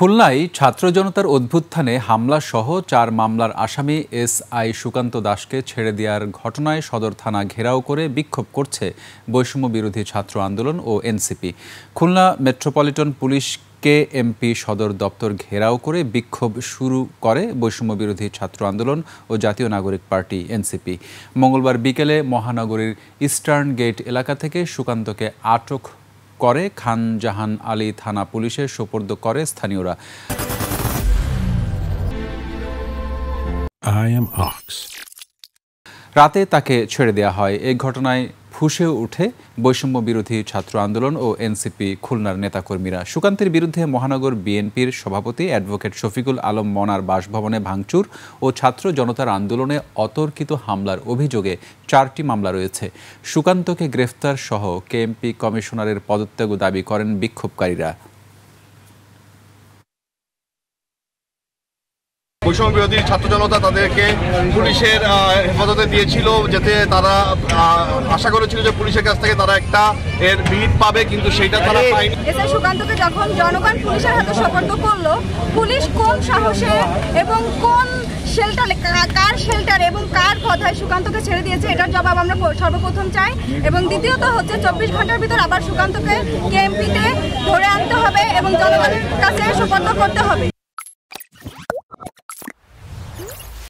খুলনায় ছাত্র জনতার অভ্যুত্থানে হামলা সহ ৪ মামলার আসামি এসআই সুকান্ত দাসকে ছেড়ে দেওয়ার ঘটনায় সদর থানা ঘেরাও করে বিক্ষোভ করছে বৈষম্য বিরোধী ছাত্র আন্দোলন ও NCP. Khulna metropolitan police KMP সদর দপ্তর ঘেরাও করে বিক্ষোভ শুরু করে বৈষম্য বিরোধী ছাত্র আন্দোলন ও জাতীয় নাগরিক পার্টি এনসিপি। মঙ্গলবার বিকেলে মহানগরীর ইস্টার্ন গেট এলাকা থেকে সুকান্তকে আটক করে খান জাহান আলী থানা পুলিশের সোপর্দ করে স্থানীয়রা। রাতে তাকে ছেড়ে দেওয়া হয়। এই ঘটনায় ফুঁসে উঠে বৈষম্য বিরোধী ছাত্র আন্দোলন ও এনসিপি খুলনার নেতাকর্মীরা। সুকান্তের বিরুদ্ধে মহানগর বিএনপির সভাপতি অ্যাডভোকেট শফিকুল আলম মনার বাসভবনে ভাঙচুর ও ছাত্র জনতার আন্দোলনে অতর্কিত হামলার অভিযোগে 4টি মামলা রয়েছে। সুকান্তকে গ্রেফতার সহ কেএমপি কমিশনারের পদত্যাগও দাবি করেন বিক্ষোভকারীরা। বৈষম্য বিরোধী ছাত্র জনতা তাদেরকে পুলিশের হেফাজতে দিয়েছিল, যাতে তারা আশা করেছিল যে পুলিশের কাছ থেকে তারা একটা এর বিহিত পাবে, কিন্তু সেটা তারা পায়নি। এসআই সুকান্তকে যখন জনগণ পুলিশের হাতে সোপর্দ করলো, পুলিশ কোন সাহসে এবং কোন শেল্টারে, কার শেল্টারে এবং কার কথায় সুকান্তকে ছেড়ে দিয়েছে, এটার জবাব আমরা সর্বপ্রথম চাই। এবং দ্বিতীয়ত হচ্ছে 24 ঘন্টার ভিতর আবার সুকান্তকে কেএমপিতে ধরে আনতে হবে এবং জনগণের কাছে সোপর্দ করতে হবে।